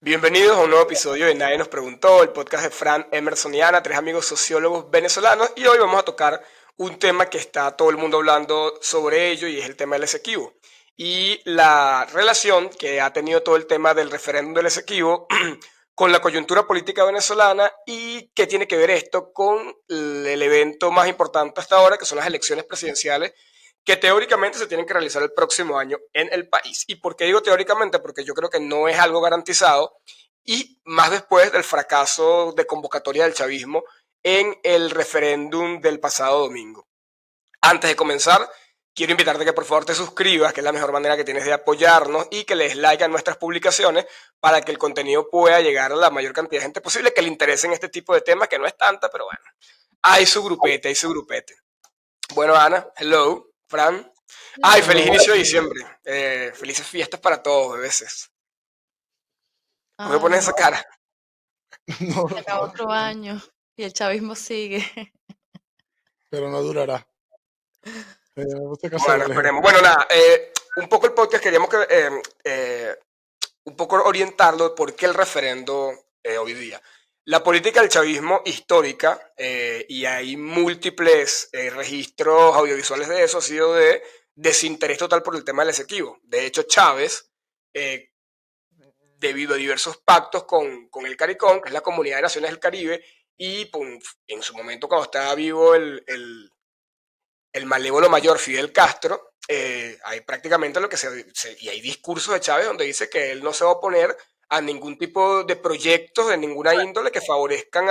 Bienvenidos a un nuevo episodio de Nadie nos preguntó, el podcast de Fran, Emerson y Ana, tres amigos sociólogos venezolanos, y hoy vamos a tocar un tema que está todo el mundo hablando sobre ello y es el tema del Esequibo y la relación que ha tenido todo el tema del referéndum del Esequibo con la coyuntura política venezolana y qué tiene que ver esto con el evento más importante hasta ahora, que son las elecciones presidenciales que teóricamente se tienen que realizar el próximo año en el país. ¿Y por qué digo teóricamente? Porque yo creo que no es algo garantizado y más después del fracaso de convocatoria del chavismo en el referéndum del pasado domingo. Antes de comenzar, quiero invitarte a que por favor te suscribas, que es la mejor manera que tienes de apoyarnos, y que le des like a nuestras publicaciones para que el contenido pueda llegar a la mayor cantidad de gente posible que le interesen este tipo de temas, que no es tanta, pero bueno, hay su grupete, hay su grupete. Bueno, Ana, hello, Fran. Ay, feliz Hello. inicio de diciembre. Felices fiestas para todos, bebés. ¿Por qué pones Ay, esa cara? se No, acabó otro año y el chavismo sigue. pero no durará. Me gusta que hacerlo, Bueno, Alejandro. esperemos. Bueno, nada, un poco el podcast queríamos que un poco orientarlo de por qué el referendo hoy día. La política del chavismo histórica, y hay múltiples registros audiovisuales de eso, ha sido de desinterés total por el tema del Esequibo. De hecho, Chávez, eh, debido a diversos pactos con el CARICOM, que es la Comunidad de Naciones del Caribe, y pues, en su momento cuando estaba vivo el malévolo mayor Fidel Castro, hay prácticamente lo que y hay discursos de Chávez donde dice que él no se va a oponer a ningún tipo de proyectos de ninguna índole que favorezcan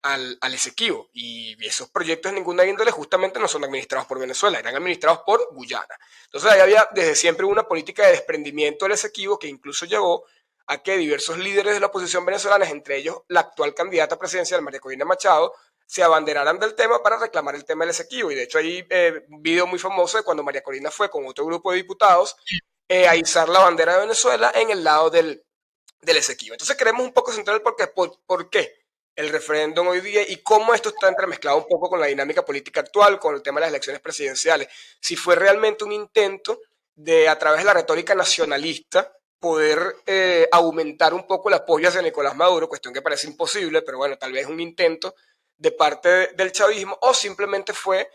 al Esequibo. Y esos proyectos de ninguna índole justamente no son administrados por Venezuela, eran administrados por Guyana. Entonces ahí había desde siempre una política de desprendimiento del Esequibo que incluso llevó a que diversos líderes de la oposición venezolana, entre ellos la actual candidata presidencial María Corina Machado, se abanderaran del tema para reclamar el tema del Esequibo. Y de hecho hay un video muy famoso de cuando María Corina fue con otro grupo de diputados a izar la bandera de Venezuela en el lado del Esequibo. Entonces queremos un poco centrar el por qué el referéndum hoy día y cómo esto está entremezclado un poco con la dinámica política actual, con el tema de las elecciones presidenciales. Si fue realmente un intento de, a través de la retórica nacionalista, poder aumentar un poco el apoyo hacia Nicolás Maduro, cuestión que parece imposible, pero bueno, tal vez un intento de parte del chavismo, o simplemente fue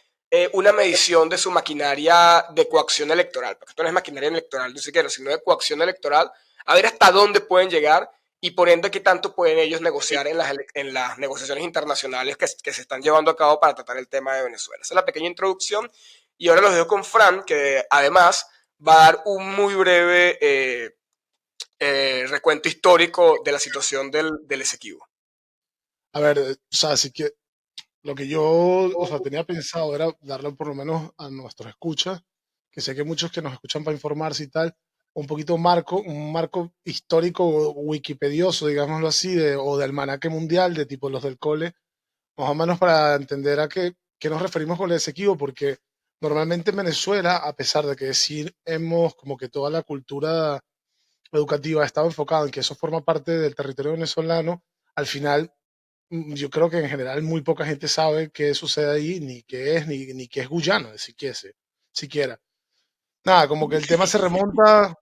una medición de su maquinaria de coacción electoral, porque esto no es maquinaria electoral ni siquiera, sino de coacción electoral, a ver hasta dónde pueden llegar y por ende qué tanto pueden ellos negociar en las negociaciones internacionales que se están llevando a cabo para tratar el tema de Venezuela. Esa es la pequeña introducción y ahora los dejo con Fran, que además va a dar un muy breve recuento histórico de la situación del Esequibo. A ver, o sea, así que lo que yo, o sea, tenía pensado era darle por lo menos a nuestros escuchas, que sé que muchos que nos escuchan para informarse y tal, un marco histórico wikipedioso, digámoslo así, o de almanaque mundial, de tipo los del cole, más o menos para entender a qué nos referimos con el Esequibo, porque normalmente en Venezuela, a pesar de que sí hemos como que toda la cultura educativa ha estado enfocada en que eso forma parte del territorio venezolano, al final yo creo que en general muy poca gente sabe qué sucede ahí, ni qué es, ni qué es Guyana, siquiera. Nada, como que el tema se remonta.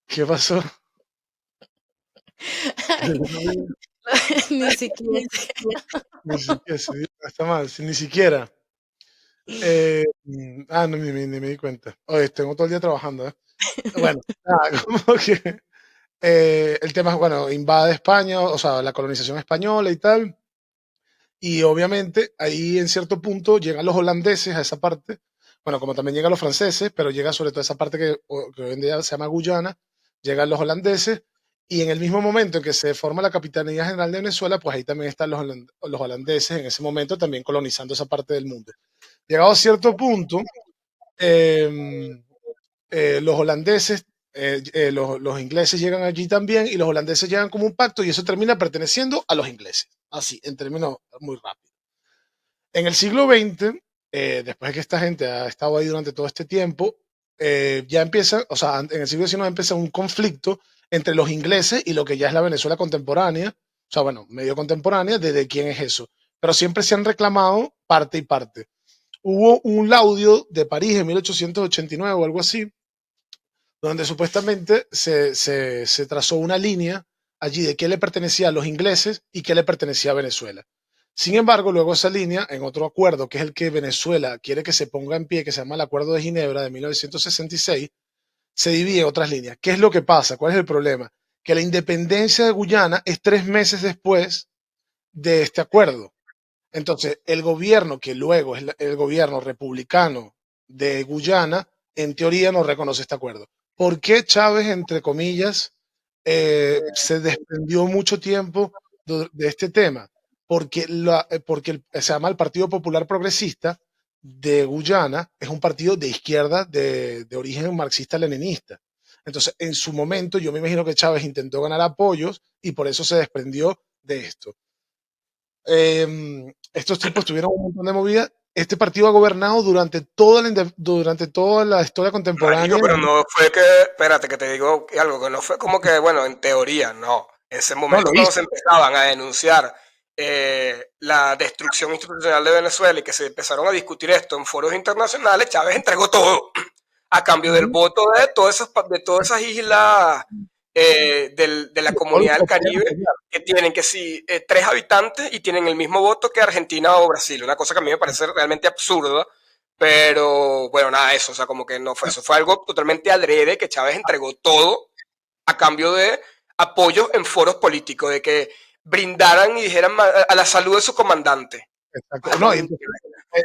¿Qué pasó? Ay, ni siquiera. Ni siquiera, sí, está mal, sí, ni siquiera. No, ni me di cuenta. Oye, tengo todo el día trabajando, ¿eh? Bueno, nada, como que el tema es, bueno, invade España, o sea, la colonización española y tal. Y obviamente ahí en cierto punto llegan los holandeses a esa parte, bueno, como también llegan los franceses, pero llega sobre todo esa parte que hoy en día se llama Guyana, llegan los holandeses y en el mismo momento en que se forma la Capitanía General de Venezuela, pues ahí también están los holandeses en ese momento también colonizando esa parte del mundo. Llegado a cierto punto, eh, los holandeses, los ingleses llegan allí también y los holandeses llegan como un pacto y eso termina perteneciendo a los ingleses, así, en términos muy rápidos. En el siglo XX, después de que esta gente ha estado ahí durante todo este tiempo, ya empieza, o sea, en el siglo XIX empieza un conflicto entre los ingleses y lo que ya es la Venezuela contemporánea, o sea, bueno, medio contemporánea, de quién es eso. Pero siempre se han reclamado parte y parte. Hubo un laudio de París en 1889 o algo así, donde supuestamente se trazó una línea allí de qué le pertenecía a los ingleses y qué le pertenecía a Venezuela. Sin embargo, luego esa línea, en otro acuerdo, que es el que Venezuela quiere que se ponga en pie, que se llama el Acuerdo de Ginebra de 1966, se divide en otras líneas. ¿Qué es lo que pasa? ¿Cuál es el problema? Que la independencia de Guyana es 3 meses después de este acuerdo. Entonces, el gobierno, que luego es el gobierno republicano de Guyana, en teoría no reconoce este acuerdo. ¿Por qué Chávez, entre comillas, se desprendió mucho tiempo de este tema? Porque se llama el Partido Popular Progresista de Guyana, es un partido de izquierda de origen marxista-leninista. Entonces, en su momento, yo me imagino que Chávez intentó ganar apoyos y por eso se desprendió de esto. Estos tipos tuvieron un montón de movidas. Este partido ha gobernado durante toda la historia Marico, contemporánea. pero no fue que, espérate, que te digo algo, que no fue como que, bueno, en teoría, no. En ese No, lo momento cuando hizo. se empezaban a denunciar la destrucción institucional de Venezuela y que se empezaron a discutir esto en foros internacionales, Chávez entregó todo a cambio del Ujú. voto de todas esas islas de la Todos comunidad del los podían Caribe apoyar. que tienen que sí, 3 habitantes y tienen el mismo voto que Argentina o Brasil, una cosa que a mí me parece realmente absurda, pero bueno, nada, eso, o sea, como que no fue, eso fue algo totalmente adrede, que Chávez entregó todo a cambio de apoyo en foros políticos, de que brindaran y dijeran a la salud de su comandante. Exacto. Algo No, y entonces,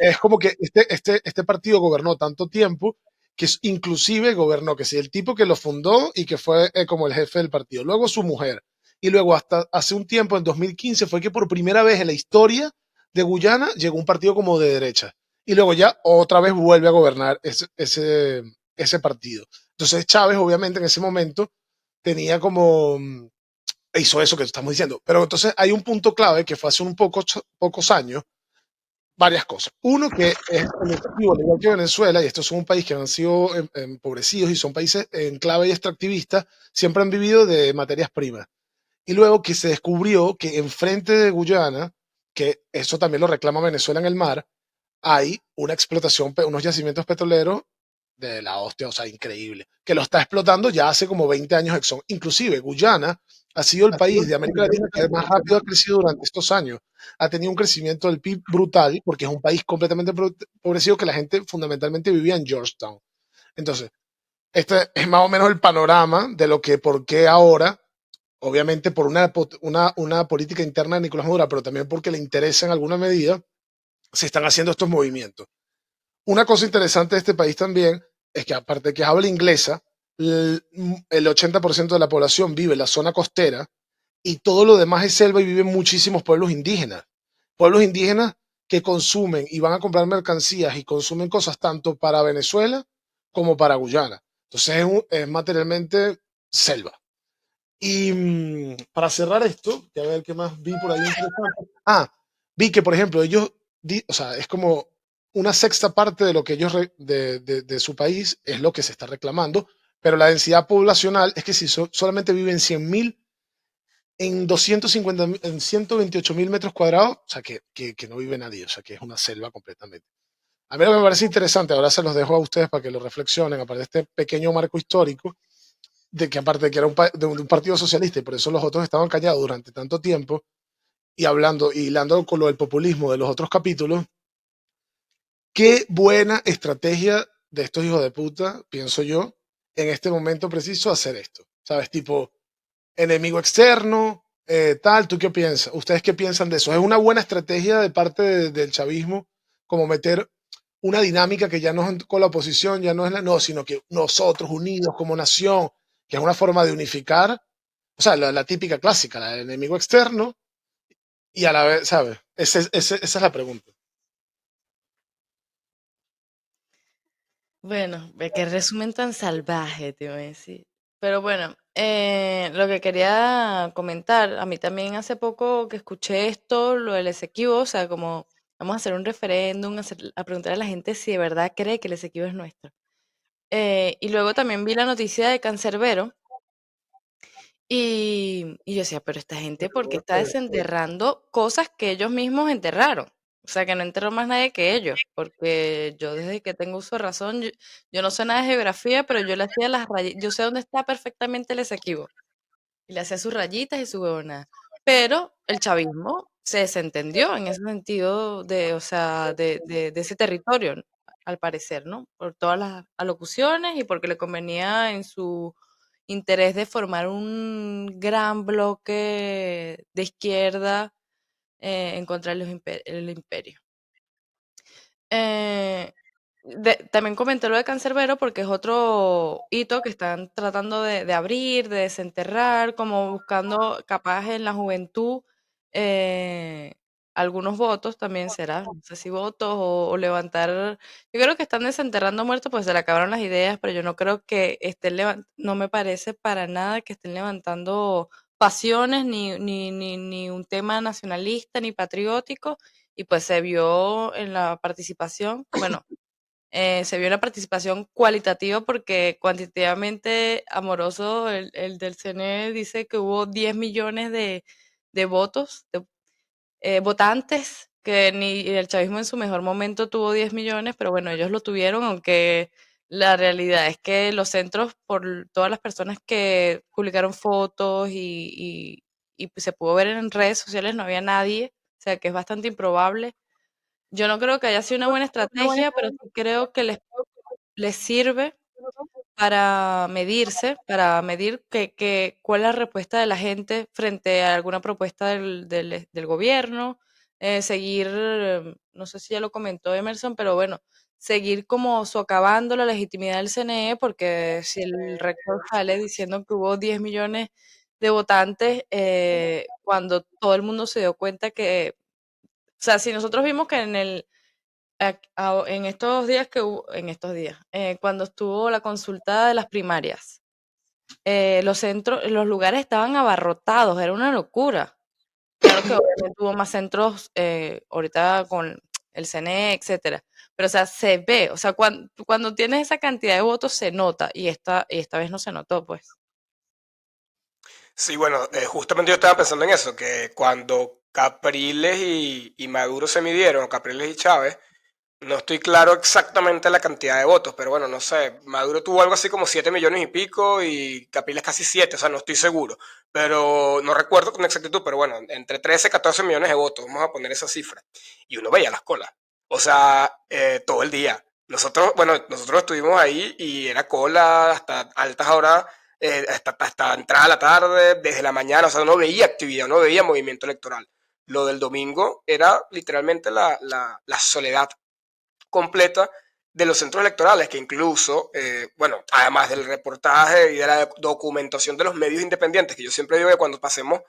es como que este partido gobernó tanto tiempo que inclusive gobernó, que si el tipo que lo fundó y que fue como el jefe del partido, luego su mujer, y luego hasta hace un tiempo, en 2015, fue que por primera vez en la historia de Guyana llegó un partido como de derecha. Y luego ya otra vez vuelve a gobernar ese partido. Entonces Chávez, obviamente, en ese momento tenía como hizo eso que estamos diciendo. Pero entonces hay un punto clave que fue hace pocos años, varias cosas. Uno, que es el objetivo, al igual que Venezuela, y estos son un país que han sido empobrecidos y son países en clave y extractivistas, siempre han vivido de materias primas. Y luego que se descubrió que enfrente de Guyana, que eso también lo reclama Venezuela en el mar, hay una explotación, unos yacimientos petroleros de la hostia, o sea, increíble, que lo está explotando ya hace como 20 años Exxon. Inclusive Guyana ha sido el país de América Latina que más rápido ha crecido durante estos años. Ha tenido un crecimiento del PIB brutal porque es un país completamente empobrecido que la gente fundamentalmente vivía en Georgetown. Entonces, este es más o menos el panorama de lo que, por qué ahora, obviamente por una política interna de Nicolás Maduro, pero también porque le interesa en alguna medida, se están haciendo estos movimientos. Una cosa interesante de este país también es que aparte de que habla inglesa, el 80% de la población vive en la zona costera y todo lo demás es selva y viven muchísimos pueblos indígenas. Pueblos indígenas que consumen y van a comprar mercancías y consumen cosas tanto para Venezuela como para Guyana. Entonces es materialmente selva. Y para cerrar esto, que a ver qué más vi por ahí interesante. Ah, vi que, por ejemplo, ellos, o sea, es como una sexta parte de lo que ellos, de su país, es lo que se está reclamando, pero la densidad poblacional es que si solamente viven 100.000 en 250, en 128.000 metros cuadrados, o sea, que no vive nadie, o sea, que es una selva completamente. A mí lo que me parece interesante, ahora se los dejo a ustedes para que lo reflexionen, aparte de este pequeño marco histórico, de que aparte de que era de un partido socialista y por eso los otros estaban callados durante tanto tiempo y hablando y hilando con lo del populismo de los otros capítulos, qué buena estrategia de estos hijos de puta, pienso yo, en este momento preciso hacer esto. ¿Sabes? Tipo, enemigo externo, tal, ¿tú qué piensas? ¿Ustedes qué piensan de eso? ¿Es una buena estrategia de parte del chavismo como meter una dinámica que ya no es con la oposición, ya no es no, sino que nosotros unidos como nación, que es una forma de unificar, o sea, la típica clásica, la del enemigo externo, y a la vez, ¿sabes? Esa es la pregunta. Bueno, ve qué resumen tan salvaje, te voy a decir. Pero bueno, lo que quería comentar, a mí también hace poco que escuché esto, lo del Esequibo, o sea, como vamos a hacer un referéndum, a preguntar a la gente si de verdad cree que el Esequibo es nuestro. Y luego también vi la noticia de Cancerbero y yo decía, pero esta gente, ¿por qué está desenterrando cosas que ellos mismos enterraron? O sea, que no enterró más nadie que ellos, porque yo desde que tengo uso de razón, yo no sé nada de geografía, pero yo le hacía las rayas, yo sé dónde está perfectamente el Esequibo. y le hacía sus rayitas y su huevona. Pero el chavismo se desentendió en ese sentido de, o sea, de ese territorio, al parecer, ¿no? Por todas las alocuciones y porque le convenía en su interés de formar un gran bloque de izquierda en contra de el imperio. Eh, también comenté lo de Cancerbero porque es otro hito que están tratando de abrir, de desenterrar, como buscando capaz en la juventud eh, algunos votos también será, no sé si votos o levantar. Yo creo que están desenterrando muertos, pues se le acabaron las ideas, pero yo no creo que no me parece para nada que estén levantando pasiones ni un tema nacionalista ni patriótico y pues se vio en la participación, bueno, se vio en la participación cualitativa porque cuantitativamente Amoroso, el del CNE, dice que hubo 10 millones de votos, de votantes, que ni el chavismo en su mejor momento tuvo 10 millones, pero bueno, ellos lo tuvieron, aunque la realidad es que los centros, por todas las personas que publicaron fotos y se pudo ver en redes sociales, no había nadie, o sea que es bastante improbable. Yo no creo que haya sido una buena estrategia, pero sí creo que les sirve para medir cuál es la respuesta de la gente frente a alguna propuesta del gobierno, seguir, no sé si ya lo comentó Emerson, pero bueno, seguir como socavando la legitimidad del CNE, porque si el rector sale diciendo que hubo 10 millones de votantes, cuando todo el mundo se dio cuenta que, o sea, si nosotros vimos que en estos días en estos días, cuando estuvo la consulta de las primarias, los lugares estaban abarrotados, era una locura. Claro que obviamente hubo más centros ahorita con el CNE, etcétera. Pero, o sea, se ve, o sea, cuando tienes esa cantidad de votos se nota, y esta vez no se notó, pues. Sí, bueno, justamente yo estaba pensando en eso, que cuando Capriles y Maduro se midieron, o Capriles y Chávez, no estoy claro exactamente la cantidad de votos, pero bueno, no sé. Maduro tuvo algo así como 7 millones y pico y Capriles casi 7, o sea, no estoy seguro. Pero no recuerdo con exactitud, pero bueno, entre 13 y 14 millones de votos, vamos a poner esa cifra. Y uno veía las colas. O sea, todo el día. Nosotros, bueno, nosotros estuvimos ahí y era cola hasta altas horas, hasta entrada a la tarde, desde la mañana, o sea, no veía actividad, no veía movimiento electoral. Lo del domingo era literalmente la soledad completa de los centros electorales, que incluso, bueno, además del reportaje y de la documentación de los medios independientes, que yo siempre digo que cuando pasemos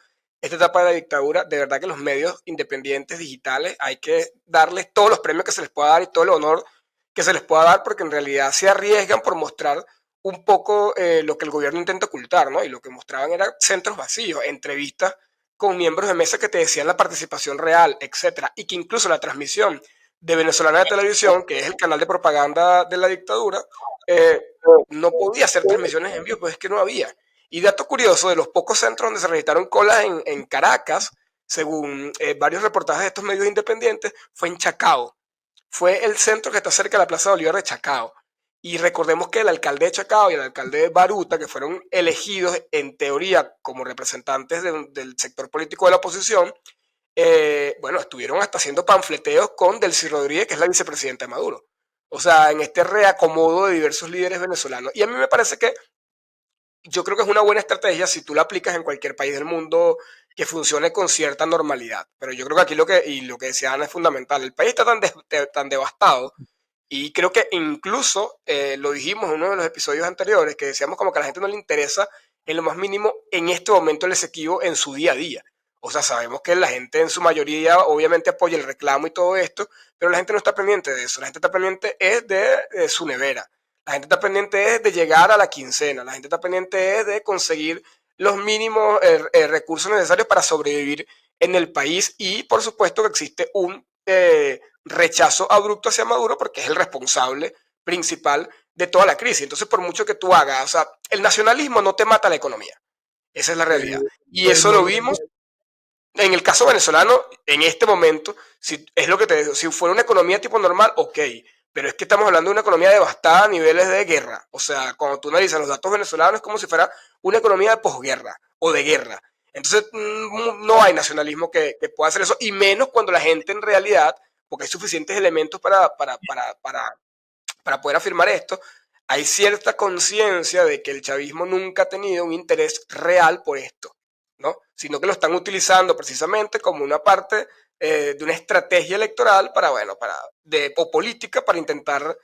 esta etapa de la dictadura, de verdad que los medios independientes digitales hay que darles todos los premios que se les pueda dar y todo el honor que se les pueda dar, porque en realidad se arriesgan por mostrar un poco lo que el gobierno intenta ocultar, ¿no? Y lo que mostraban eran centros vacíos, entrevistas con miembros de mesa que te decían la participación real, etcétera, y que incluso la transmisión de Venezolana de Televisión, que es el canal de propaganda de la dictadura, eh, no podía hacer transmisiones en vivo, pues es que no había. Y dato curioso, de los pocos centros donde se registraron colas en Caracas, según varios reportajes de estos medios independientes, fue en Chacao. Fue el centro que está cerca de la Plaza de Bolívar de Chacao. Y recordemos que el alcalde de Chacao y el alcalde de Baruta, que fueron elegidos en teoría como representantes del sector político de la oposición, bueno, estuvieron hasta haciendo panfleteos con Delcy Rodríguez, que es la vicepresidenta de Maduro. O sea, en este reacomodo de diversos líderes venezolanos. Y a mí me parece que yo creo que es una buena estrategia si tú la aplicas en cualquier país del mundo que funcione con cierta normalidad. Pero yo creo que aquí lo que decía Ana es fundamental. El país está tan devastado y creo que incluso lo dijimos en uno de los episodios anteriores, que decíamos como que a la gente no le interesa en lo más mínimo en este momento el Esequibo en su día a día. O sea, sabemos que la gente en su mayoría obviamente apoya el reclamo y todo esto, pero la gente no está pendiente de eso. La gente está pendiente es de su nevera. La gente está pendiente es de llegar a la quincena. La gente está pendiente es de conseguir los mínimos recursos necesarios para sobrevivir en el país. Y por supuesto que existe un rechazo abrupto hacia Maduro porque es el responsable principal de toda la crisis. Entonces, por mucho que tú hagas, o sea, el nacionalismo no te mata la economía. Esa es la realidad. Y eso lo vimos en el caso venezolano, en este momento, si, es lo que te digo, si fuera una economía tipo normal, ok, pero es que estamos hablando de una economía devastada a niveles de guerra. O sea, cuando tú analizas los datos venezolanos, es como si fuera una economía de posguerra o de guerra. Entonces no hay nacionalismo que pueda hacer eso, y menos cuando la gente en realidad, porque hay suficientes elementos para poder afirmar esto, hay cierta conciencia de que el chavismo nunca ha tenido un interés real por esto, ¿no? Sino que lo están utilizando precisamente como una parte de una estrategia electoral o política para intentar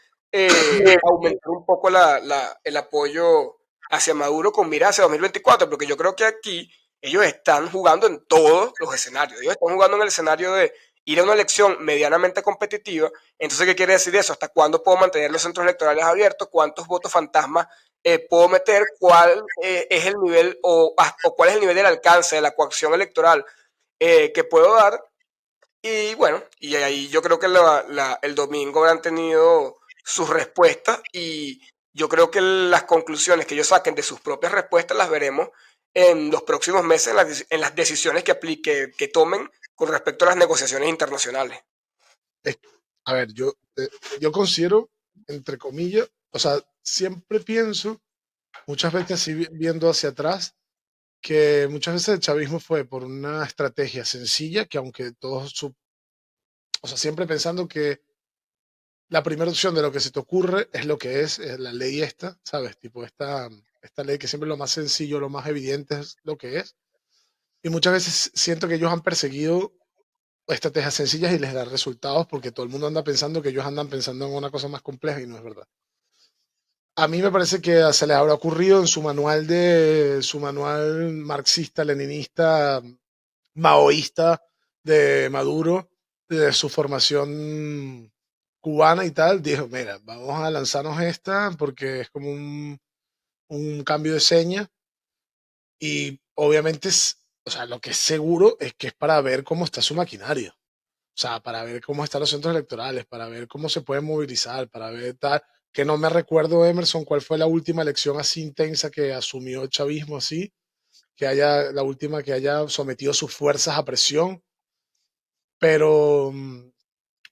aumentar un poco el apoyo hacia Maduro con mira hacia 2024, porque yo creo que aquí ellos están jugando en todos los escenarios. Ellos están jugando en el escenario de ir a una elección medianamente competitiva. Entonces, ¿qué quiere decir eso? ¿Hasta cuándo puedo mantener los centros electorales abiertos? ¿Cuántos votos fantasmas puedo meter? ¿Cuál es el nivel o cuál es el nivel del alcance de la coacción electoral que puedo dar? Y bueno, y ahí yo creo que el domingo habrán tenido sus respuestas, y yo creo que las conclusiones que ellos saquen de sus propias respuestas las veremos en los próximos meses en las decisiones que tomen con respecto a las negociaciones internacionales. A ver, yo considero, entre comillas, o sea, siempre pienso, muchas veces así viendo hacia atrás, que muchas veces el chavismo fue por una estrategia sencilla, que aunque o sea, siempre pensando que la primera opción de lo que se te ocurre es lo que es la ley esta, ¿sabes? Tipo esta ley que siempre lo más sencillo, lo más evidente es lo que es. Y muchas veces siento que ellos han perseguido estrategias sencillas y les da resultados porque todo el mundo anda pensando que ellos andan pensando en una cosa más compleja y no es verdad. A mí me parece que se les habrá ocurrido en su manual marxista, leninista, maoísta de Maduro, de su formación cubana y tal, dijo, mira, vamos a lanzarnos esta porque es como un cambio de seña y obviamente o sea, lo que es seguro es que es para ver cómo está su maquinaria. O sea, para ver cómo están los centros electorales, para ver cómo se pueden movilizar, para ver tal, que no me recuerdo, Emerson, cuál fue la última elección así intensa que asumió el chavismo así, la última que haya sometido sus fuerzas a presión, pero,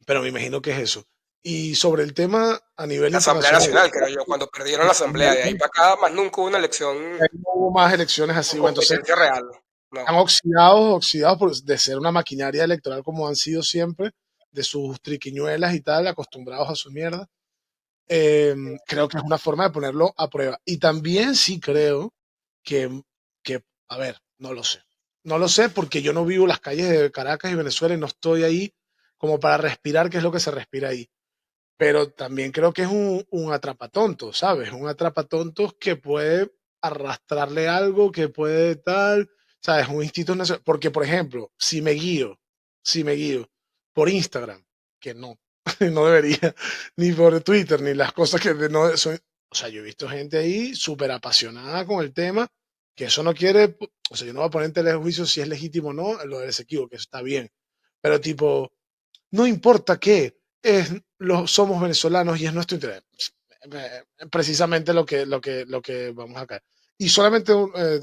pero me imagino que es eso. Y sobre el tema a nivel La Asamblea internacional, Nacional, creo yo, cuando perdieron la Asamblea, de ahí para acá, más nunca hubo una elección no hubo más elecciones con así, bueno, entonces competencia real. No. están oxidados de ser una maquinaria electoral como han sido siempre, de sus triquiñuelas y tal, acostumbrados a su mierda. Creo que es una forma de ponerlo a prueba. Y también sí creo que, a ver, no lo sé. No lo sé porque yo no vivo las calles de Caracas y Venezuela y no estoy ahí como para respirar qué es lo que se respira ahí. Pero también creo que es un atrapatonto, ¿sabes? Un atrapatontos que puede arrastrarle algo, que puede tal, ¿sabes? Un instituto nacional. Porque, por ejemplo, si me guío por Instagram, que no, no debería, ni por Twitter, ni las cosas que no son. O sea, yo he visto gente ahí súper apasionada con el tema, que eso no quiere, o sea, yo no voy a poner en telejuicio si es legítimo o no, lo del Esequibo, que eso está bien. Pero tipo, no importa qué, somos venezolanos y es nuestro interés. Precisamente lo que vamos a caer. Y solamente,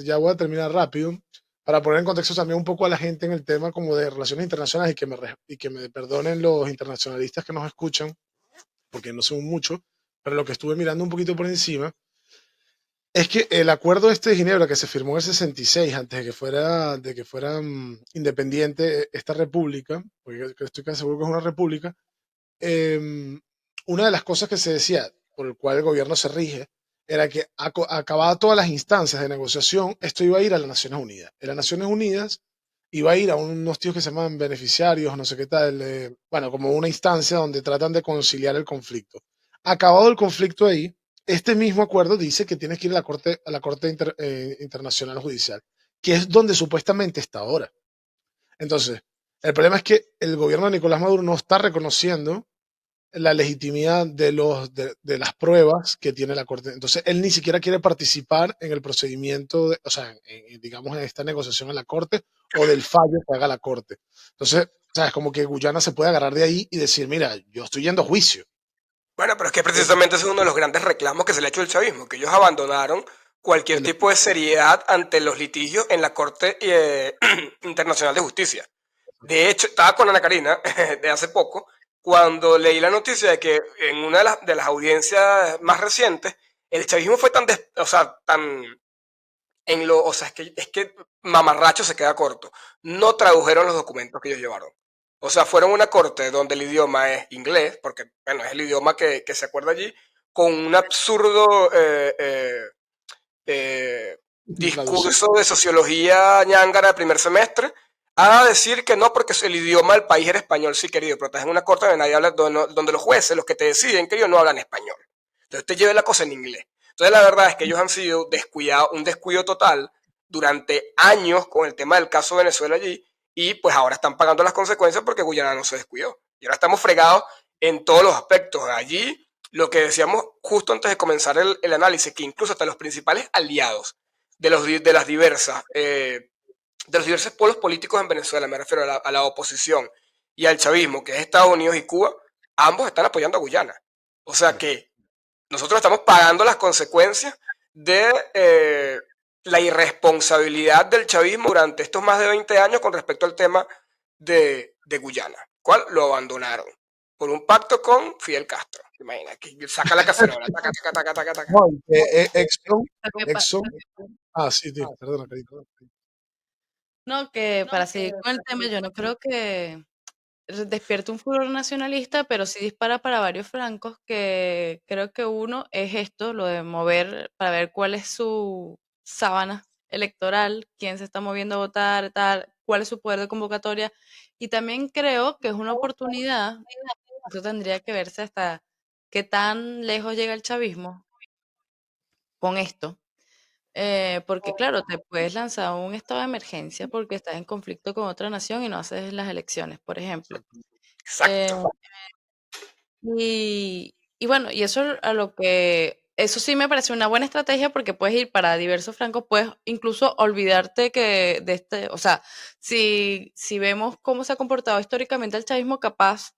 ya voy a terminar rápido, para poner en contexto también un poco a la gente en el tema como de relaciones internacionales y que me perdonen los internacionalistas que nos escuchan, porque no son mucho, pero lo que estuve mirando un poquito por encima es que el acuerdo este de Ginebra que se firmó en el 66, antes de que fuera independiente esta república, porque estoy casi seguro que es una república, eh, una de las cosas que se decía por el cual el gobierno se rige era que acabada todas las instancias de negociación, esto iba a ir a las Naciones Unidas. En las Naciones Unidas iba a ir a unos tíos que se llaman beneficiarios, no sé qué tal, bueno, como una instancia donde tratan de conciliar el conflicto. Acabado el conflicto ahí, este mismo acuerdo dice que tienes que ir a la Corte Internacional Judicial, que es donde supuestamente está ahora. Entonces, el problema es que el gobierno de Nicolás Maduro no está reconociendo la legitimidad de las pruebas que tiene la Corte. Entonces, él ni siquiera quiere participar en el procedimiento, o sea, digamos, en esta negociación en la Corte o del fallo que haga la Corte. Entonces, sabes, como que Guyana se puede agarrar de ahí y decir, mira, yo estoy yendo a juicio. Bueno, pero es que precisamente ese es uno de los grandes reclamos que se le ha hecho al chavismo, que ellos abandonaron cualquier El- tipo de seriedad ante los litigios en la Corte Internacional de Justicia. De hecho, estaba con Ana Karina de hace poco, cuando leí la noticia de que en una de las audiencias más recientes, el chavismo fue o sea, tan o sea, es que mamarracho se queda corto. No tradujeron los documentos que ellos llevaron. O sea, fueron a una corte donde el idioma es inglés, porque, bueno, es el idioma que se acuerda allí, con un absurdo Traducir. discurso de sociología ñángara de primer semestre, a decir que no, porque el idioma del país era español, sí, querido, pero estás en una corte donde nadie habla, donde los jueces, los que te deciden, querido, no hablan español. Entonces te lleve la cosa en inglés. Entonces la verdad es que ellos han sido descuidados, un descuido total durante años con el tema del caso Venezuela allí, y pues ahora están pagando las consecuencias porque Guyana no se descuidó. Y ahora estamos fregados en todos los aspectos. Allí, lo que decíamos justo antes de comenzar el análisis, que incluso hasta los principales aliados de las diversas, de los diversos polos políticos en Venezuela, me refiero a la oposición y al chavismo, que es Estados Unidos y Cuba, ambos están apoyando a Guyana. O sea que nosotros estamos pagando las consecuencias de la irresponsabilidad del chavismo durante estos más de 20 años con respecto al tema de Guyana, cual lo abandonaron por un pacto con Fidel Castro. Imagina, que saca la cacerola, taca, taca, taca, taca, taca. No, y que, Lo que pa- Exxon, sí, tío, perdona, Carito. no, que para seguir con el tema, yo no creo que despierte un furor nacionalista, pero sí dispara para varios flancos, que creo que uno es esto, lo de mover para ver cuál es su sábana electoral, quién se está moviendo a votar, tal, cuál es su poder de convocatoria. Y también creo que es una oportunidad, eso tendría que verse hasta qué tan lejos llega el chavismo con esto. Porque claro, te puedes lanzar un estado de emergencia porque estás en conflicto con otra nación y no haces las elecciones, por ejemplo. Eh, Exacto. y bueno, y eso a lo que, eso sí me parece una buena estrategia porque puedes ir para diversos francos, puedes incluso olvidarte que de este, o sea, si vemos cómo se ha comportado históricamente el chavismo, capaz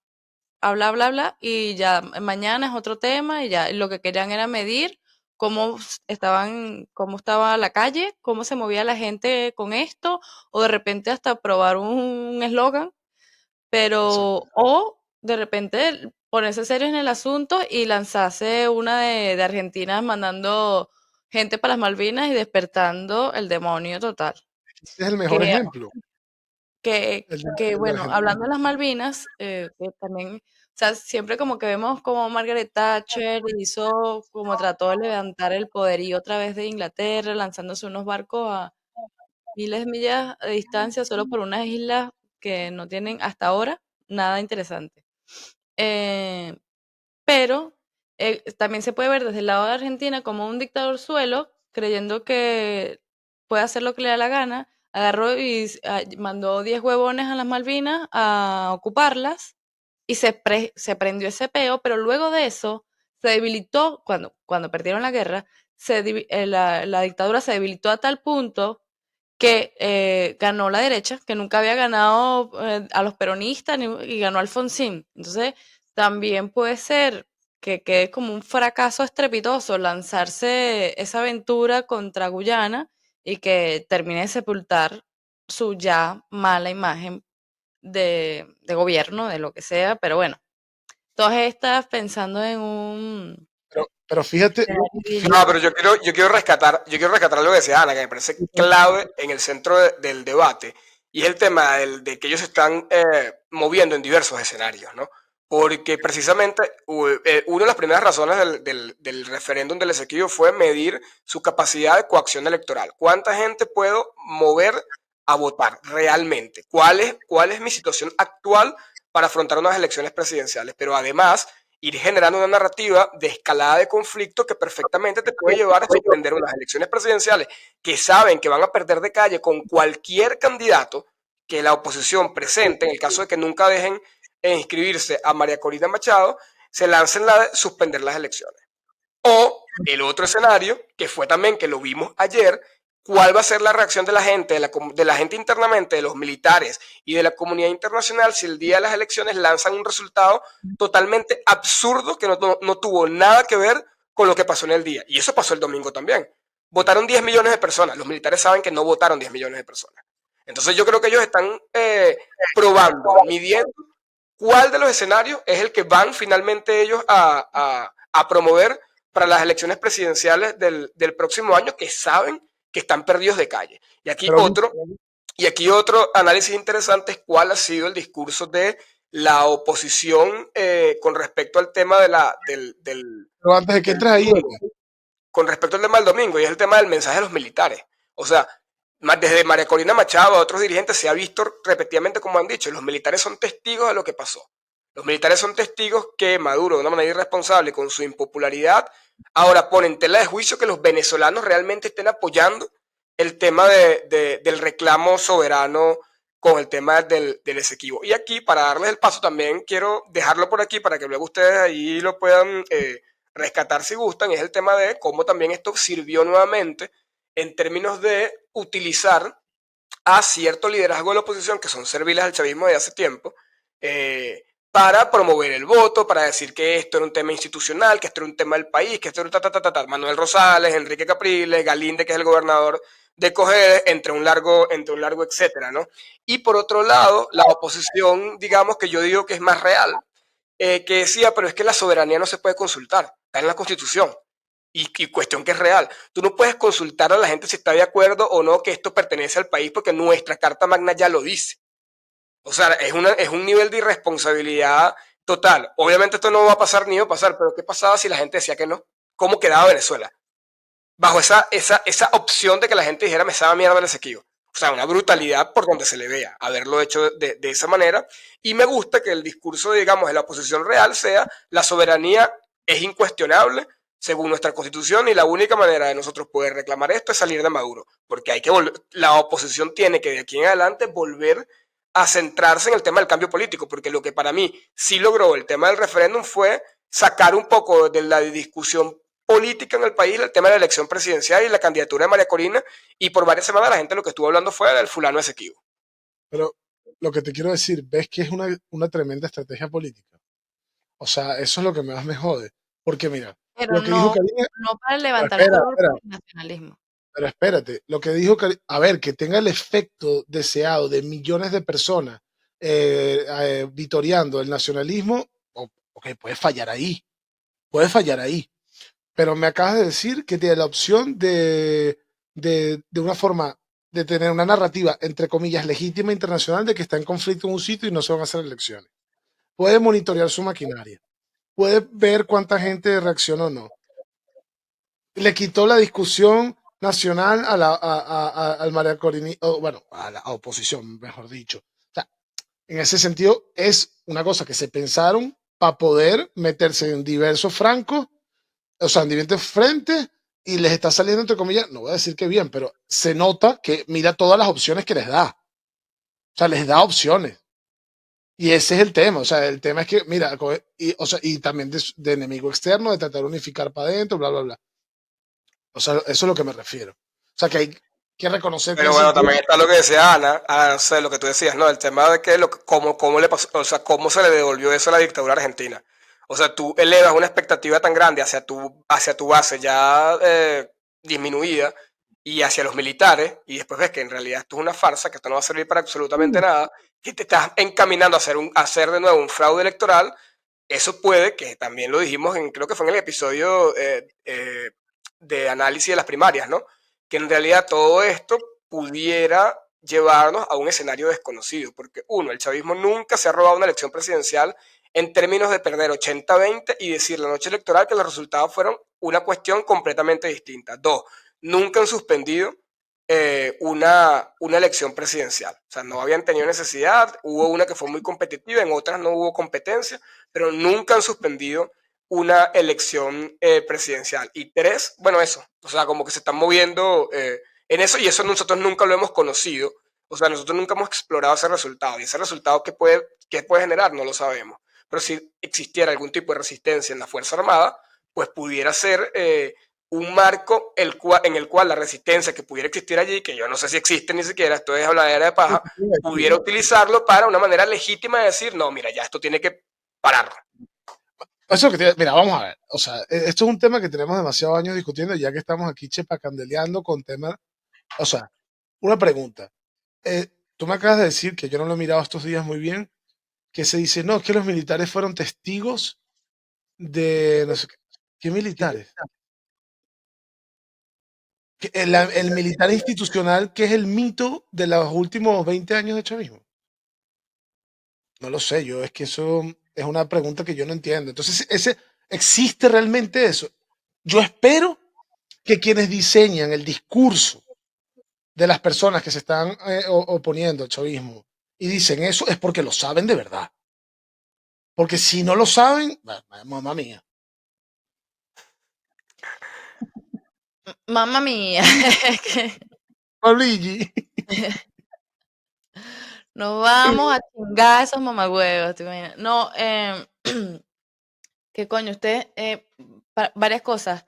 habla, bla, bla, y ya mañana es otro tema y ya lo que querían era medir cómo estaba la calle, cómo se movía la gente con esto, o de repente hasta probar un eslogan, Exacto. o de repente ponerse serios en el asunto y lanzarse una de Argentina mandando gente para las Malvinas y despertando el demonio total. Este es el mejor Que ejemplo. El de bueno, Argentina. hablando de las Malvinas, que también, o sea, siempre como que vemos como Margaret Thatcher hizo, como trató de levantar el poderío otra vez de Inglaterra, lanzándose unos barcos a miles de millas de distancia solo por unas islas que no tienen hasta ahora nada interesante. Eh, pero también se puede ver desde el lado de Argentina como un dictador suelo, creyendo que puede hacer lo que le da la gana. Agarró y mandó 10 huevones a las Malvinas a ocuparlas y se prendió ese peo, pero luego de eso se debilitó, cuando perdieron la guerra, la dictadura se debilitó a tal punto que ganó la derecha, que nunca había ganado a los peronistas y ganó Alfonsín. Entonces, también puede ser que quede como un fracaso estrepitoso lanzarse esa aventura contra Guyana y que termine de sepultar su ya mala imagen de gobierno, de lo que sea, pero bueno, todas estas pensando en un Pero fíjate, escenario No, idílico. pero yo quiero rescatar lo que decía Ana, que me parece clave en el centro del debate, y es el tema de que ellos se están moviendo en diversos escenarios, ¿no? Porque precisamente una de las primeras razones del referéndum del Esequibo fue medir su capacidad de coacción electoral. ¿Cuánta gente puedo mover a votar realmente? Cuál es mi situación actual para afrontar unas elecciones presidenciales? Pero además ir generando una narrativa de escalada de conflicto que perfectamente te puede llevar a suspender unas elecciones presidenciales que saben que van a perder de calle con cualquier candidato que la oposición presente, en el caso de que nunca dejen inscribirse a María Corina Machado, se lancen la de suspender las elecciones. O el otro escenario, que fue también que lo vimos ayer, cuál va a ser la reacción de la gente, de la gente internamente, de los militares y de la comunidad internacional si el día de las elecciones lanzan un resultado totalmente absurdo que no tuvo nada que ver con lo que pasó en el día. Y eso pasó el domingo también. Votaron 10 millones de personas. Los militares saben que no votaron 10 millones de personas. Entonces yo creo que ellos están probando, midiendo cuál de los escenarios es el que van finalmente ellos a promover para las elecciones presidenciales del próximo año, que saben que están perdidos de calle. Y aquí Pero, otro análisis interesante es cuál ha sido el discurso de la oposición con respecto al tema pero antes de que del entres ahí, domingo. Con respecto al tema del domingo, y es el tema del mensaje de los militares. O sea, desde María Corina Machado a otros dirigentes se ha visto repetidamente, como han dicho, los militares son testigos de lo que pasó. Los militares son testigos que Maduro, de una manera irresponsable, con su impopularidad, ahora pone en tela de juicio que los venezolanos realmente estén apoyando el tema del reclamo soberano con el tema del Esequibo. Y aquí, para darles el paso, también quiero dejarlo por aquí para que luego ustedes ahí lo puedan rescatar si gustan, es el tema de cómo también esto sirvió nuevamente en términos de utilizar a cierto liderazgo de la oposición, que son serviles al chavismo de hace tiempo, para promover el voto, para decir que esto era un tema institucional, que esto era un tema del país, que esto era Manuel Rosales, Enrique Capriles, Galinde, que es el gobernador de Cojedes, entre un largo etcétera, ¿no? Y por otro lado, la oposición, digamos que yo digo que es más real, que decía, pero es que la soberanía no se puede consultar, está en la Constitución. Y cuestión que es real. Tú no puedes consultar a la gente si está de acuerdo o no que esto pertenece al país porque nuestra Carta Magna ya lo dice. O sea, es un nivel de irresponsabilidad total. Obviamente esto no va a pasar ni va a pasar, pero ¿qué pasaba si la gente decía que no? ¿Cómo quedaba Venezuela? Bajo esa opción de que la gente dijera me sabe mierda el Esequibo. O sea, una brutalidad por donde se le vea, haberlo hecho de esa manera. Y me gusta que el discurso, digamos, de la oposición real sea la soberanía es incuestionable según nuestra constitución y la única manera de nosotros poder reclamar esto es salir de Maduro. Porque hay que la oposición tiene que de aquí en adelante volver a centrarse en el tema del cambio político, porque lo que para mí sí logró el tema del referéndum fue sacar un poco de la discusión política en el país, el tema de la elección presidencial y la candidatura de María Corina, y por varias semanas la gente lo que estuvo hablando fue del fulano Esequibo. pero lo que te quiero decir, ves que es una tremenda estrategia política. O sea, eso es lo que más me jode. Porque mira, Pero lo que dijo no, Karina, no para pero levantar el espera, valor espera, por el nacionalismo. pero espérate, lo que dijo Karina, a ver, que tenga el efecto deseado de millones de personas vitoreando el nacionalismo, ok, puede fallar ahí, pero me acabas de decir que tiene la opción de una forma de tener una narrativa, entre comillas, legítima internacional de que está en conflicto en un sitio y no se van a hacer elecciones. Puede monitorear su maquinaria, puede ver cuánta gente reacciona o no. Le quitó la discusión nacional al María Corina, bueno, a la oposición, mejor dicho. O sea, en ese sentido, es una cosa que se pensaron para poder meterse en diversos francos, o sea, en diferentes frentes, y les está saliendo, entre comillas, no voy a decir que bien, pero se nota que mira todas las opciones que les da. O sea, les da opciones. Y ese es el tema, o sea, el tema es que, mira, y, o sea, y también de enemigo externo, de tratar de unificar para adentro, bla, bla, bla. O sea, eso es lo que me refiero. O sea, que hay que reconocer que en Pero ese bueno, sentido, también está lo que decía Ana, no sé, lo que tú decías, ¿no? El tema de que cómo le pasó, o sea, cómo se le devolvió eso a la dictadura argentina. O sea, tú elevas una expectativa tan grande hacia tu base ya disminuida y hacia los militares, y después ves que en realidad esto es una farsa, que esto no va a servir para absolutamente nada, que te estás encaminando a hacer de nuevo un fraude electoral. Eso puede, que también lo dijimos creo que fue en el episodio de análisis de las primarias, ¿no? Que en realidad todo esto pudiera llevarnos a un escenario desconocido, porque uno, el chavismo nunca se ha robado una elección presidencial en términos de perder 80-20 y decir la noche electoral que los resultados fueron una cuestión completamente distinta. Dos, nunca han suspendido una elección presidencial. O sea, no habían tenido necesidad, hubo una que fue muy competitiva, en otras no hubo competencia, pero nunca han suspendido una elección presidencial. Y tres, bueno, eso, o sea, como que se están moviendo en eso y eso nosotros nunca lo hemos conocido, o sea, nosotros nunca hemos explorado ese resultado y ese resultado que puede generar no lo sabemos. Pero si existiera algún tipo de resistencia en la Fuerza Armada, pues pudiera ser un marco en el cual la resistencia que pudiera existir allí, que yo no sé si existe ni siquiera, esto es habladera de paja, pudiera utilizarlo para una manera legítima de decir, no, mira, ya esto tiene que parar. eso que mira, vamos a ver, o sea, esto es un tema que tenemos demasiados años discutiendo, ya que estamos aquí chepacandeleando con temas, o sea, una pregunta. Eh, Tú me acabas de decir, que yo no lo he mirado estos días muy bien, que se dice, no, es que los militares fueron testigos de, no sé qué, ¿qué militares? El militar institucional, que es el mito de los últimos 20 años de chavismo. No lo sé, es que eso es una pregunta que yo no entiendo. Entonces, ¿existe realmente eso? Yo espero que quienes diseñan el discurso de las personas que se están oponiendo al chavismo y dicen eso es porque lo saben de verdad. Porque si no lo saben, mamá mía. Mamma mía. Pabligi. Nos vamos a chingar esos mamagüevos, ¿te imaginas? No, ¿qué coño? Usted, varias cosas.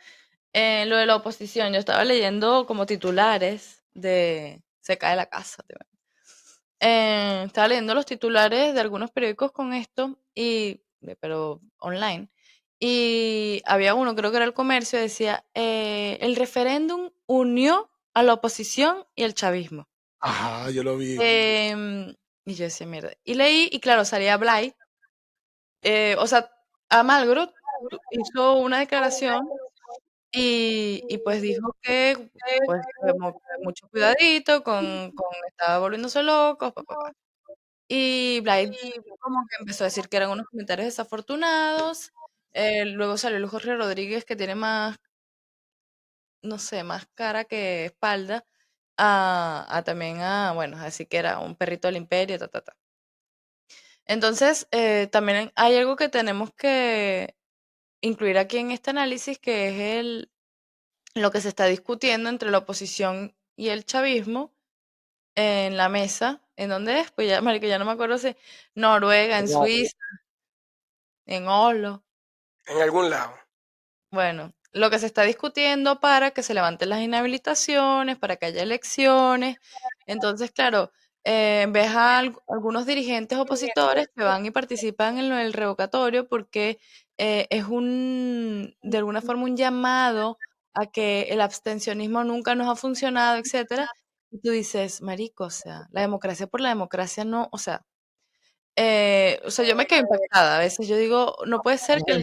Lo de la oposición, yo estaba leyendo como titulares de Se cae la casa. Estaba leyendo los titulares de algunos periódicos con esto, pero online. Y había uno, creo que era El Comercio, decía, el referéndum unió a la oposición y el chavismo. Ajá, yo lo vi. Y yo decía, mierda. Y leí, y claro, salía Blay. O sea, Amalgro hizo una declaración y pues dijo que pues como que mucho cuidadito con estaba volviéndose locos, pa. Y Blay como que empezó a decir que eran unos comentarios desafortunados. Luego salió el Jorge Rodríguez que tiene más, no sé, más cara que espalda. También bueno, así que era un perrito del imperio, ta, ta, ta. Entonces, también hay algo que tenemos que incluir aquí en este análisis, que es lo que se está discutiendo entre la oposición y el chavismo en la mesa. ¿En dónde es? Pues ya, marica, ya no me acuerdo si Noruega, en Suiza, en Oslo. En algún lado. Bueno, lo que se está discutiendo para que se levanten las inhabilitaciones, para que haya elecciones. Entonces, claro, ves a algunos dirigentes opositores que van y participan en lo del revocatorio porque es de alguna forma un llamado a que el abstencionismo nunca nos ha funcionado, etcétera. Y tú dices, marico, o sea, la democracia por la democracia no, o sea, yo me quedo impactada. A veces yo digo, no puede ser que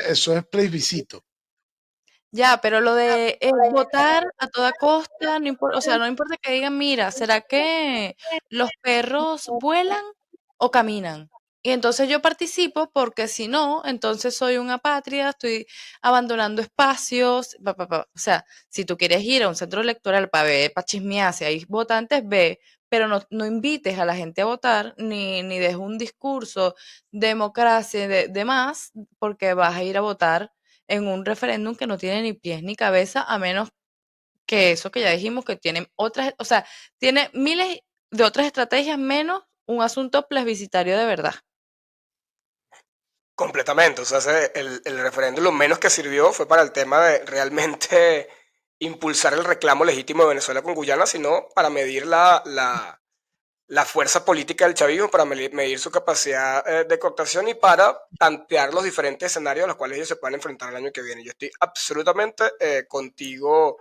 Eso es plebiscito. ya, pero lo de votar a toda costa, no importa, o sea, no importa que digan, mira, ¿será que los perros vuelan o caminan? Y entonces yo participo porque si no, entonces soy una patria, estoy abandonando espacios, O sea, si tú quieres ir a un centro electoral para ver, para chismear, si hay votantes, ve, pero no invites a la gente a votar, ni des un discurso, democracia, de más, porque vas a ir a votar en un referéndum que no tiene ni pies ni cabeza, a menos que eso que ya dijimos que tiene otras, o sea, tiene miles de otras estrategias menos un asunto plebiscitario de verdad. Completamente. O sea, el referéndum lo menos que sirvió fue para el tema de realmente impulsar el reclamo legítimo de Venezuela con Guyana, sino para medir la fuerza política del chavismo, para medir su capacidad de cooptación y para tantear los diferentes escenarios a los cuales ellos se pueden enfrentar el año que viene. Yo estoy absolutamente contigo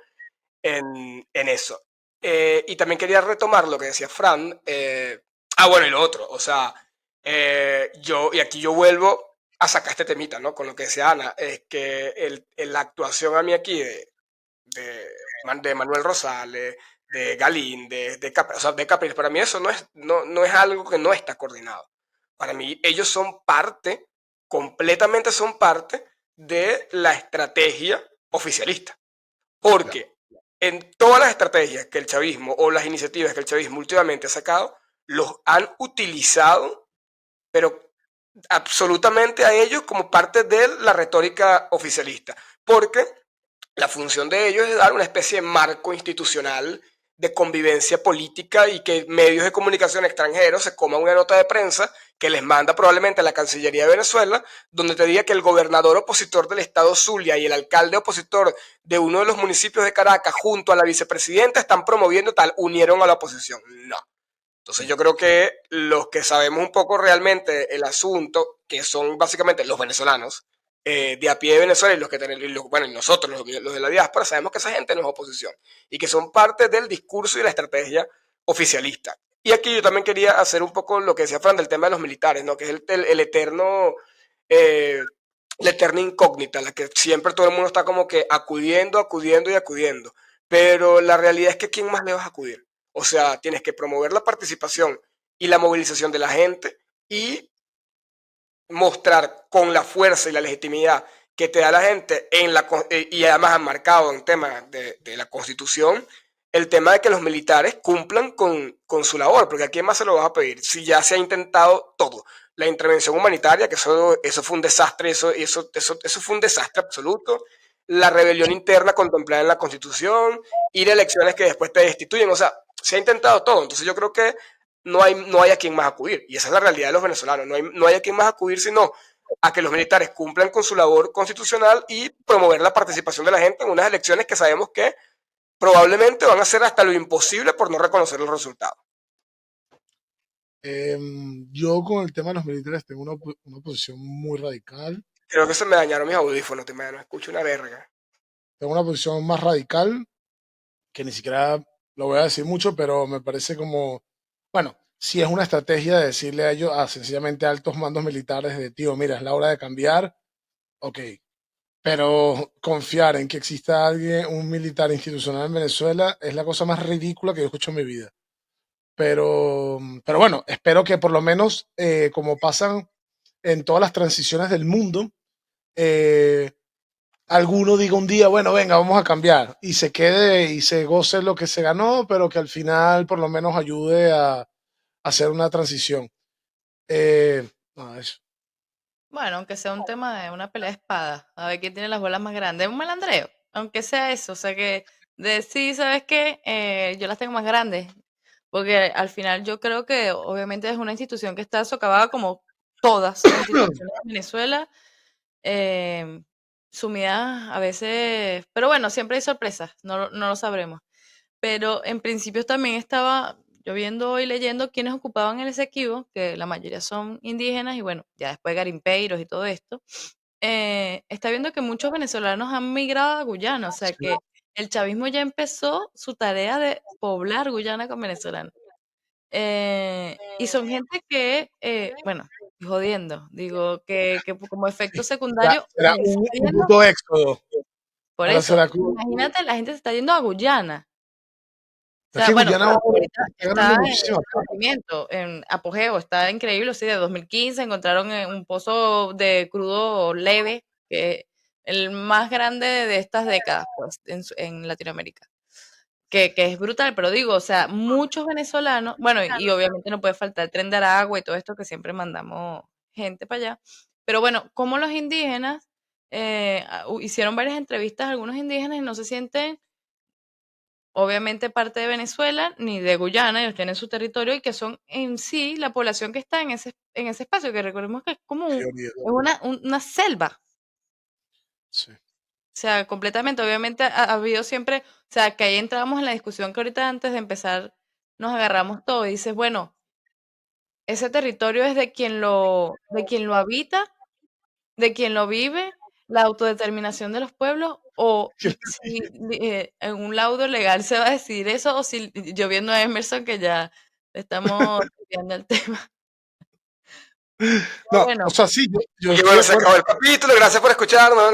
en eso. Y también quería retomar lo que decía Fran. Bueno, y lo otro, o sea, y aquí yo vuelvo a sacar este temita, ¿no? Con lo que decía Ana, es que la actuación a mí aquí de, de Manuel Rosales, de Galín, o sea, de Capriles, para mí eso no es algo que no está coordinado. Para mí ellos son parte, completamente son parte de la estrategia oficialista. Porque en todas las estrategias que el chavismo o las iniciativas que el chavismo últimamente ha sacado, los han utilizado, pero absolutamente a ellos como parte de la retórica oficialista. Porque la función de ellos es dar una especie de marco institucional de convivencia política y que medios de comunicación extranjeros se coman una nota de prensa que les manda probablemente a la Cancillería de Venezuela, donde te diga que el gobernador opositor del estado Zulia y el alcalde opositor de uno de los municipios de Caracas junto a la vicepresidenta están promoviendo tal, unieron a la oposición. No. Entonces yo creo que los que sabemos un poco realmente el asunto, que son básicamente los venezolanos, de a pie de Venezuela y los que tenemos, bueno, y nosotros, los de la diáspora, sabemos que esa gente no es oposición y que son parte del discurso y la estrategia oficialista. Y aquí yo también quería hacer un poco lo que decía Fran del tema de los militares, ¿no? Que es el eterno, eh, la eterna incógnita, la que siempre todo el mundo está como que acudiendo, acudiendo y acudiendo. Pero la realidad es que ¿quién más le vas a acudir? O sea, tienes que promover la participación y la movilización de la gente y mostrar con la fuerza y la legitimidad que te da la gente y además han marcado en temas de la Constitución el tema de que los militares cumplan con su labor, porque a quién más se lo vas a pedir si ya se ha intentado todo. La intervención humanitaria, que eso fue un desastre, eso fue un desastre absoluto. La rebelión interna contemplada en la Constitución, ir a elecciones que después te destituyen, o sea, se ha intentado todo. Entonces yo creo que no hay a quien más acudir. Y esa es la realidad de los venezolanos. No hay a quien más acudir, sino a que los militares cumplan con su labor constitucional y promover la participación de la gente en unas elecciones que sabemos que probablemente van a hacer hasta lo imposible por no reconocer los resultados. Yo con el tema de los militares tengo una posición muy radical. Creo que se me dañaron mis audífonos, no escucho una verga. Tengo una posición más radical, que ni siquiera lo voy a decir mucho, pero me parece como, bueno, si es una estrategia de decirle a ellos, sencillamente a altos mandos militares de, tío, mira, es la hora de cambiar, ok, pero confiar en que exista alguien, un militar institucional en Venezuela, es la cosa más ridícula que yo escucho en mi vida. Pero bueno, espero que por lo menos, como pasan en todas las transiciones del mundo, alguno diga un día, bueno, venga, vamos a cambiar, y se quede y se goce lo que se ganó, pero que al final por lo menos ayude a hacer una transición. Nada, eso. Bueno, aunque sea un tema de una pelea de espadas, a ver quién tiene las bolas más grandes, un malandreo, aunque sea eso, o sea que de sí, ¿sabes qué? Yo las tengo más grandes, porque al final yo creo que obviamente es una institución que está socavada como todas las instituciones de Venezuela, eh, sumidas a veces, pero bueno, siempre hay sorpresas, no lo sabremos. Pero en principio también estaba yo viendo y leyendo quiénes ocupaban el Esequibo, que la mayoría son indígenas y bueno, ya después garimpeiros y todo esto. Está viendo que muchos venezolanos han migrado a Guyana, o sea que el chavismo ya empezó su tarea de poblar Guyana con venezolanos. Y son gente que, bueno, estoy jodiendo, digo que como efecto secundario Será se está un yendo, puto éxodo. por Ahora eso, será. imagínate, la gente se está yendo a Guyana. O Es sea, que bueno, Guyana ahorita está ganando está en muchísima plata. crecimiento, en apogeo, está increíble, sí, de 2015 encontraron un pozo de crudo leve, que el más grande de estas décadas, pues, en Latinoamérica, que es brutal, pero digo, o sea, muchos venezolanos, bueno, y obviamente no puede faltar el Tren de Aragua y todo esto que siempre mandamos gente para allá, pero bueno, como los indígenas, hicieron varias entrevistas a algunos indígenas y no se sienten obviamente parte de Venezuela ni de Guyana, ellos tienen su territorio y que son en sí la población que está en ese espacio, que recordemos que es como Mayoría. es una selva, Sí. o sea, completamente, obviamente ha habido siempre, o sea, que ahí entramos en la discusión que ahorita antes de empezar nos agarramos todo y dices, bueno, ese territorio es de quien lo habita, de quien lo vive, la autodeterminación de los pueblos, o si en un laudo legal se va a decidir eso, o si yo viendo a Emerson que ya estamos viendo el tema. Pero No, o bueno, sea, sí, yo Y estoy de bueno, se acuerdo. acabó el capítulo, gracias por escucharnos.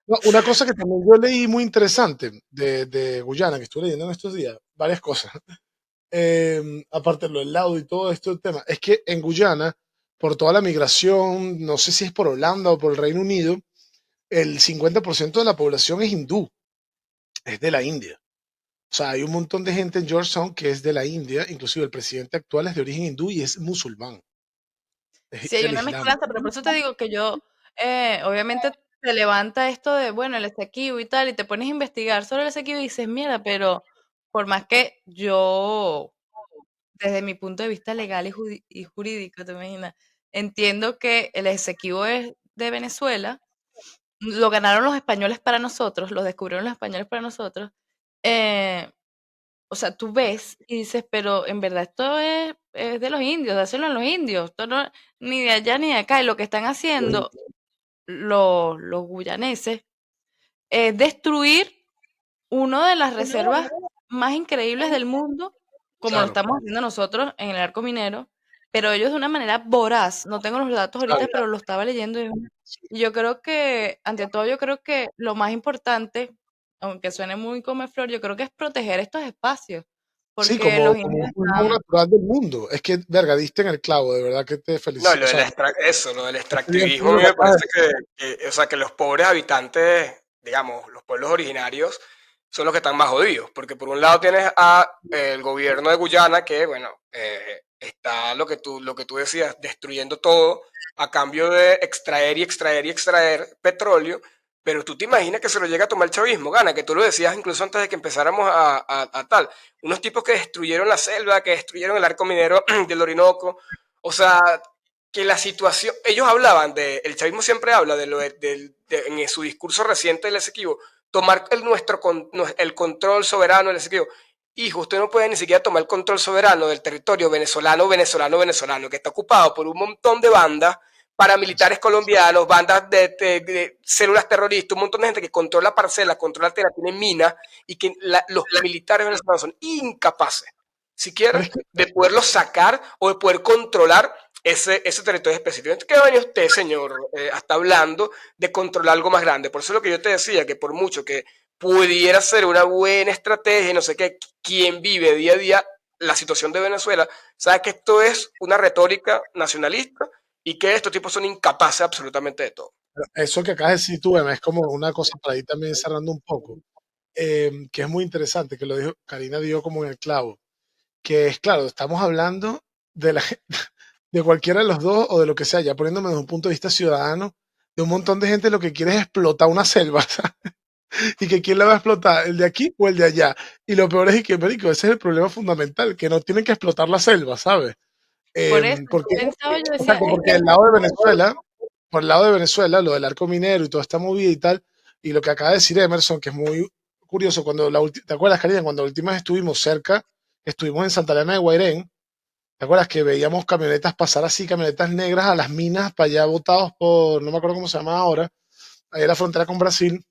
No, una cosa que también yo leí muy interesante de Guyana, que estuve leyendo en estos días, varias cosas, aparte de lo del laudo y todo esto, el tema, es que en Guyana, por toda la migración, no sé si es por Holanda o por el Reino Unido, el 50% de la población es hindú, es de la India. O sea, hay un montón de gente en Georgetown que es de la India, inclusive el presidente actual es de origen hindú y es musulmán, es sí hay del una Islam. mezclanza, pero por eso te digo que yo, obviamente te levanta esto de, bueno, el Esequibo y tal, y te pones a investigar sobre el Esequibo y dices, mira, pero por más que yo desde mi punto de vista legal y jurídico, ¿te imaginas? Entiendo que el Esequibo es de Venezuela, lo ganaron los españoles para nosotros, lo descubrieron los españoles para nosotros. eh, o sea, tú ves y dices, pero en verdad esto es de los indios, hacen los indios, esto no ni de allá ni de acá. Y lo que están haciendo los guyaneses es destruir una de las reservas más increíbles del mundo, como lo Claro. estamos haciendo nosotros en el arco minero, pero ellos de una manera voraz. No tengo los datos ahorita, pero lo estaba leyendo. Y yo creo que, ante todo, yo creo que lo más importante, aunque suene muy come flor, yo creo que es proteger estos espacios, Sí, porque los como un indígenas pulmón están, natural del mundo. Es que, verga, diste en el clavo, de verdad que te No, felicito. O sea, lo del estoy bien extractivismo a lo mí que me acabas parece o sea, que los pobres habitantes, digamos, los pueblos originarios, son los que están más jodidos, porque por un lado tienes a el gobierno de Guyana que, bueno, está lo que tú decías, destruyendo todo a cambio de extraer y extraer y extraer petróleo, pero tú te imaginas que se lo llega a tomar el chavismo, gana, que tú lo decías incluso antes de que empezáramos a tal, unos tipos que destruyeron la selva, que destruyeron el arco minero del Orinoco, o sea, que la situación, ellos hablaban el chavismo siempre habla en su discurso reciente del Esequibo, tomar el control soberano del Esequibo. Hijo, usted no puede ni siquiera tomar el control soberano del territorio venezolano, que está ocupado por un montón de bandas paramilitares colombianos, bandas de células terroristas, un montón de gente que controla parcelas, controla tierra, tiene minas, y que los militares venezolanos son incapaces, Pero siquiera, es que, de poderlo sacar o de poder controlar ese territorio específico. Entonces, ¿qué venía usted, señor, hasta hablando de controlar algo más grande? Por eso es lo que yo te decía, que por mucho que pudiera ser una buena estrategia, no sé qué, quien vive día a día la situación de Venezuela, sabe que esto es una retórica nacionalista y que estos tipos son incapaces absolutamente de todo. eso que acabas de decir tú, Emma, es como una cosa para ir también cerrando un poco, que es muy interesante, que lo dijo, Karina dio como en el clavo, que es claro, estamos hablando de la, de cualquiera de los dos o de lo que sea, ya poniéndome desde un punto de vista ciudadano, de un montón de gente lo que quiere es explotar una selva, ¿sabes? Y que quién la va a explotar, el de aquí o el de allá. Y lo peor es que, marico, ese es el problema fundamental, que no tienen que explotar la selva, ¿sabes? por eso yo Porque, pensaba, yo decía, exacto, es porque que el lado de Venezuela, por el lado de Venezuela, lo del arco minero y toda esta movida y tal, y lo que acaba de decir Emerson, que es muy curioso, cuando ¿te acuerdas, Karina? Cuando la última vez estuvimos cerca, estuvimos en Santa Elena de Guairén, ¿te acuerdas que veíamos camionetas pasar así, camionetas negras a las minas para allá botados por, no me acuerdo cómo se llama ahora, ahí en la frontera con Brasil?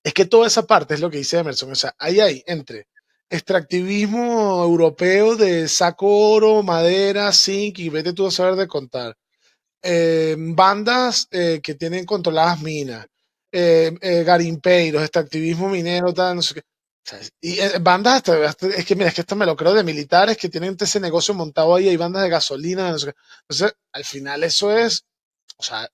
Es que toda esa parte es lo que dice Emerson, o sea, ahí hay entre extractivismo europeo de saco oro, madera, zinc y vete tú a saber de contar. Bandas que tienen controladas minas, garimpeiros, extractivismo minero, tal, no sé qué. ¿Sabes? Y bandas, es que mira, es que esto me lo creo de militares que tienen ese negocio montado ahí, hay bandas de gasolina, no sé qué. Entonces, al final eso es, o sea,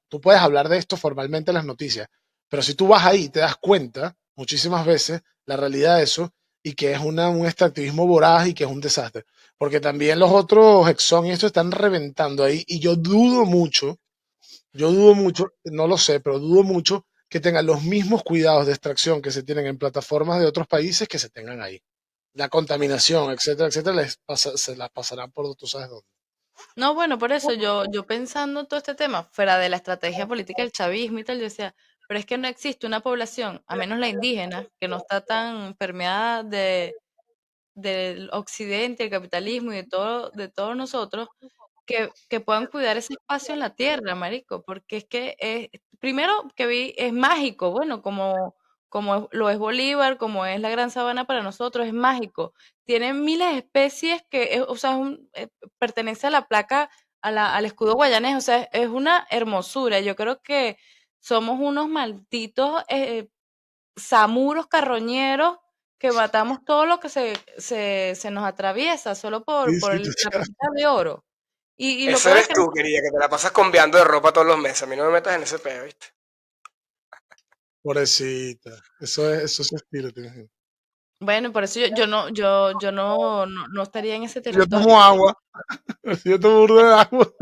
tú puedes hablar de esto formalmente en las noticias, pero si tú vas ahí te das cuenta muchísimas veces la realidad de eso y que es un extractivismo voraz y que es un desastre. Porque también los otros Exxon y esto están reventando ahí y yo dudo mucho, no lo sé, pero dudo mucho que tengan los mismos cuidados de extracción que se tienen en plataformas de otros países que se tengan ahí. La contaminación, etcétera, etcétera, se las pasarán por tú sabes dónde. no, bueno, por eso yo pensando todo este tema, fuera de la estrategia política del chavismo y tal, yo decía, pero es que no existe una población, a menos la indígena, que no está tan permeada del occidente, el capitalismo y de todos nosotros, que puedan cuidar ese espacio en la tierra, marico, porque es que primero que vi, es mágico, bueno, lo es Bolívar, como es la Gran Sabana para nosotros, es mágico. Tiene miles de especies o sea, pertenece a la placa, al escudo guayanés, o sea, es una hermosura. Yo creo que somos unos malditos samuros carroñeros que matamos todo lo que se nos atraviesa solo Sí, por sí, la pepita de oro. Y lo Eso peor es eres que tú, querida, que te la pasas cambiando de ropa todos los meses. A mí no me metas en ese pedo, ¿viste? pobrecita. Eso es estilo, te imaginas. bueno, por eso yo no estaría en ese Yo territorio. tomo agua, yo tomo burro de agua.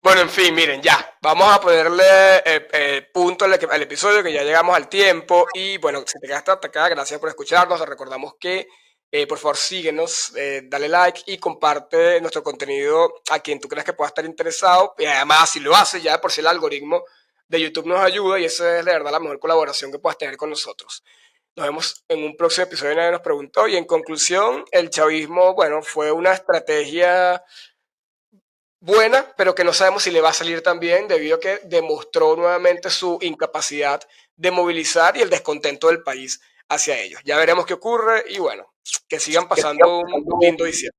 Bueno, en fin, miren, ya, vamos a ponerle punto al episodio, que ya llegamos al tiempo. Y bueno, si te quedaste hasta acá, gracias por escucharnos. Te recordamos que, por favor, síguenos, dale like y comparte nuestro contenido a quien tú creas que pueda estar interesado. Y además, si lo haces, ya por si el algoritmo de YouTube nos ayuda, y esa es de verdad la mejor colaboración que puedas tener con nosotros. Nos vemos en un próximo episodio. Nadie nos preguntó. Y en conclusión, el chavismo, bueno, fue una estrategia buena, pero que no sabemos si le va a salir tan bien debido a que demostró nuevamente su incapacidad de movilizar y el descontento del país hacia ellos. Ya veremos qué ocurre y bueno, que sigan pasando un lindo diciembre.